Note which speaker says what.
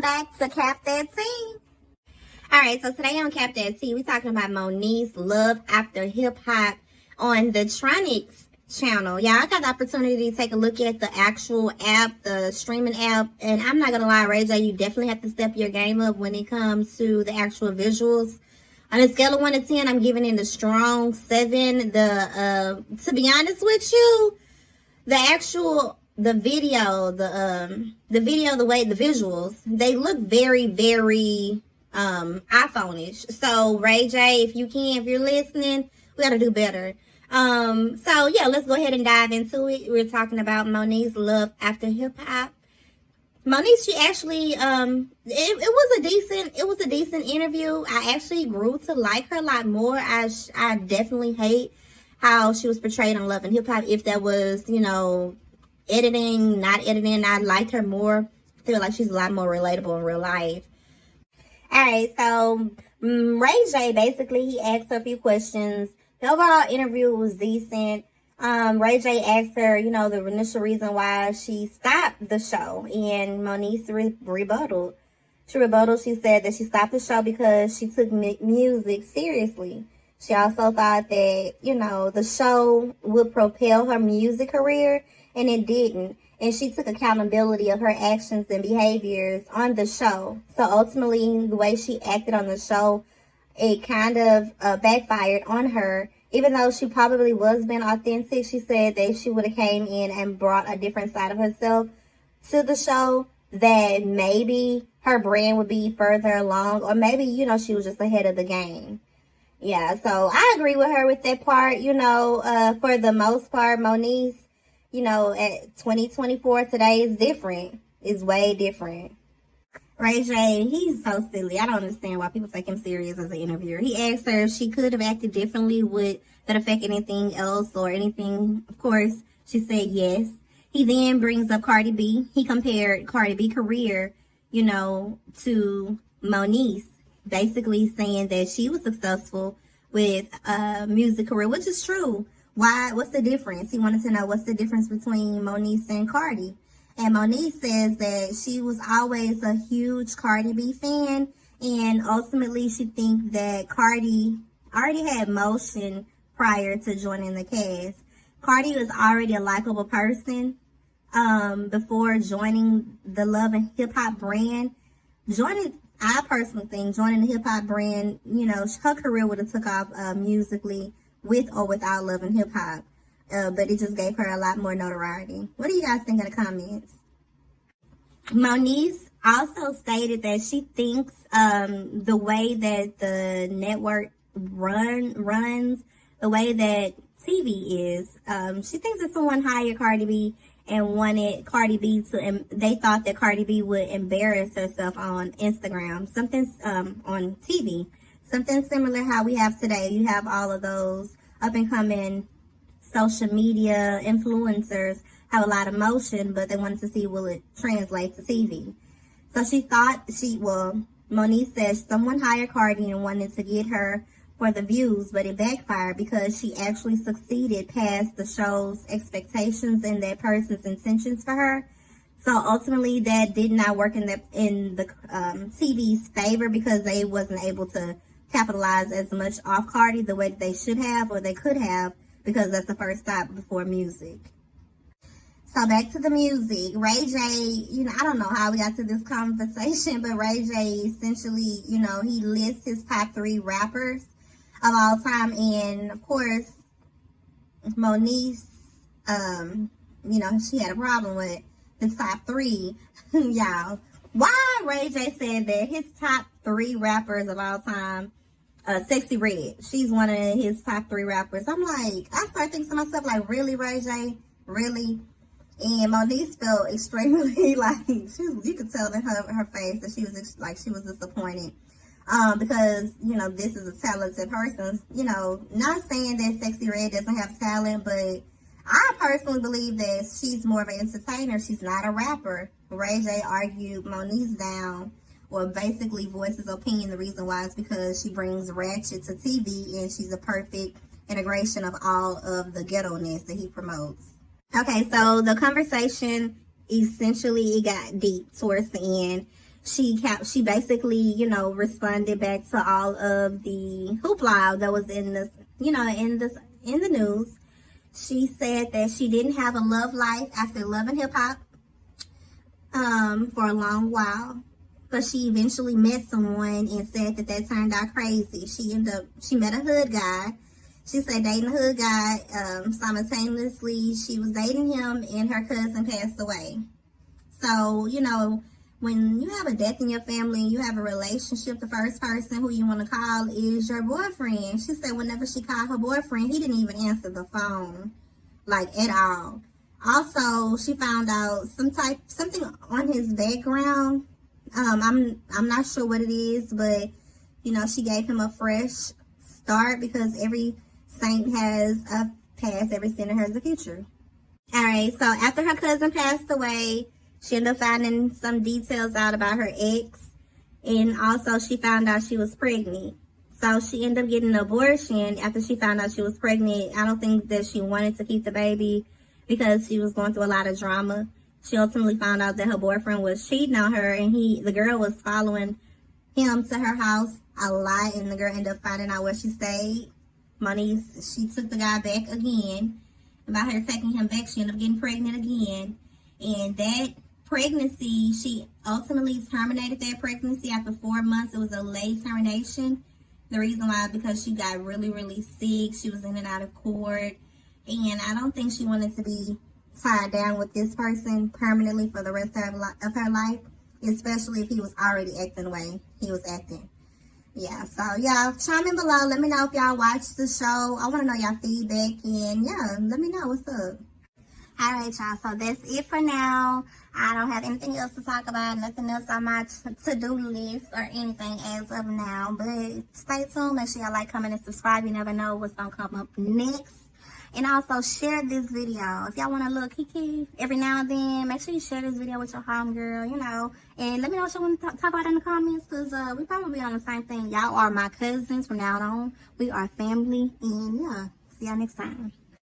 Speaker 1: back to Cap That Tea. Alright, so today on Cap That Tea, we're talking about Moniece Love After Hip Hop on the TRONIX channel. Yeah, I got the opportunity to take a look at the actual app, the streaming app, and I'm not gonna lie, Ray J, you definitely have to step your game up when it comes to the actual visuals. On a scale of 1 to 10, I'm giving it a strong 7. To be honest with you, the video, the way the visuals, they look very, very iPhone-ish. So Ray J, if you're listening, we gotta do better. So yeah, let's go ahead and dive into it. We're talking about Moniece Love After Hip Hop. Moniece, she actually, it was a decent interview. I actually grew to like her a lot more. I definitely hate how she was portrayed on Love and Hip Hop. If that was, editing, not editing, I liked her more. I feel like she's a lot more relatable in real life. Alright, so Ray J, basically, he asked her a few questions. The overall interview was decent. Ray J asked her, the initial reason why she stopped the show, and Moniece rebutted. She said that she stopped the show because she took music seriously. She also thought that, the show would propel her music career, and it didn't. And she took accountability of her actions and behaviors on the show. So ultimately, the way she acted on the show, it kind of backfired on her. Even though she probably was being authentic, she said that she would have came in and brought a different side of herself to the show, that maybe her brand would be further along, or maybe, she was just ahead of the game. Yeah, so I agree with her with that part. For the most part, Moniece, at 2024, today is different. It's way different. Ray J, he's so silly. I don't understand why people take him serious as an interviewer. He asked her if she could have acted differently. Would that affect anything else or anything? Of course, she said yes. He then brings up Cardi B. He compared Cardi B's career, to Moniece, basically saying that she was successful with a music career, which is true. Why? What's the difference? He wanted to know what's the difference between Moniece and Cardi. And Moniece says that she was always a huge Cardi B fan, and ultimately she thinks that Cardi already had motion prior to joining the cast. Cardi was already a likable person before joining the Love and Hip Hop brand. I personally think joining the hip hop brand, her career would have took off musically with or without Love and Hip Hop. But it just gave her a lot more notoriety. What do you guys think in the comments? Moniece also stated that she thinks the way that the network runs, the way that TV is, she thinks that someone hired Cardi B and wanted Cardi B to, they thought that Cardi B would embarrass herself on Instagram, something on TV, something similar how we have today. You have all of those up and coming social media influencers have a lot of motion, but they wanted to see will it translate to TV. So she thought Moniece says someone hired Cardi and wanted to get her for the views, but it backfired because she actually succeeded past the show's expectations and that person's intentions for her. So ultimately that did not work in the TV's favor because they wasn't able to capitalize as much off Cardi the way that they should have or they could have, because that's the first stop before music. So back to the music. Ray J, I don't know how we got to this conversation, but Ray J essentially, he lists his top 3 rappers of all time. And of course, Moniece, she had a problem with his top 3. Y'all, why Ray J said that his top 3 rappers of all time, Sexy Red, she's one of his top 3 rappers. I'm like, I start thinking to myself, like, really, Ray J? Really? And Moniece felt extremely, like, you could tell in her face that she was disappointed. Because, this is a talented person. Not saying that Sexy Red doesn't have talent, but I personally believe that she's more of an entertainer. She's not a rapper. Ray J argued Moniece down, or basically voiced his opinion. The reason why is because she brings ratchet to TV, and she's a perfect integration of all of the ghetto-ness that he promotes. Okay, so the conversation essentially, it got deep towards the end. she basically, you know, responded back to all of the hoopla that was in this, you know, in the news. She said that she didn't have a love life after loving hip hop for a long while, but she eventually met someone and said that turned out crazy. She met a hood guy. She said dating a hood guy, simultaneously she was dating him and her cousin passed away. So, you know, when you have a death in your family and you have a relationship, the first person who you want to call is your boyfriend. She said whenever she called her boyfriend, he didn't even answer the phone, like, at all. Also, she found out something on his background. I'm not sure what it is, but, you know, she gave him a fresh start because every saint has a past, every sinner has a future. All right, so after her cousin passed away, she ended up finding some details out about her ex, and also she found out she was pregnant. So she ended up getting an abortion after she found out she was pregnant. I don't think that she wanted to keep the baby because she was going through a lot of drama. She ultimately found out that her boyfriend was cheating on her, and the girl was following him to her house a lot, and the girl ended up finding out where she stayed. Moniece, she took the guy back again. About her taking him back, she ended up getting pregnant again. And that pregnancy, she ultimately terminated that pregnancy after 4 months. It was a late termination. The reason why, because she got really, really sick. She was in and out of court. And I don't think she wanted to be tied down with this person permanently for the rest of her life, especially if he was already acting the way he was acting. Yeah, so y'all chime in below. Let me know if y'all watched the show. I want to know y'all feedback, and yeah, let me know what's up. All right, y'all, so that's it for now. I don't have anything else to talk about, nothing else on my to-do list or anything as of now, but stay tuned. Make sure y'all like, comment, and subscribe. You never know what's gonna come up next. And also share this video. If y'all want a little kiki every now and then, make sure you share this video with your homegirl, you know. And let me know what you want to talk about in the comments, because we probably on the same thing. Y'all are my cousins from now on. We are family. And yeah, see y'all next time.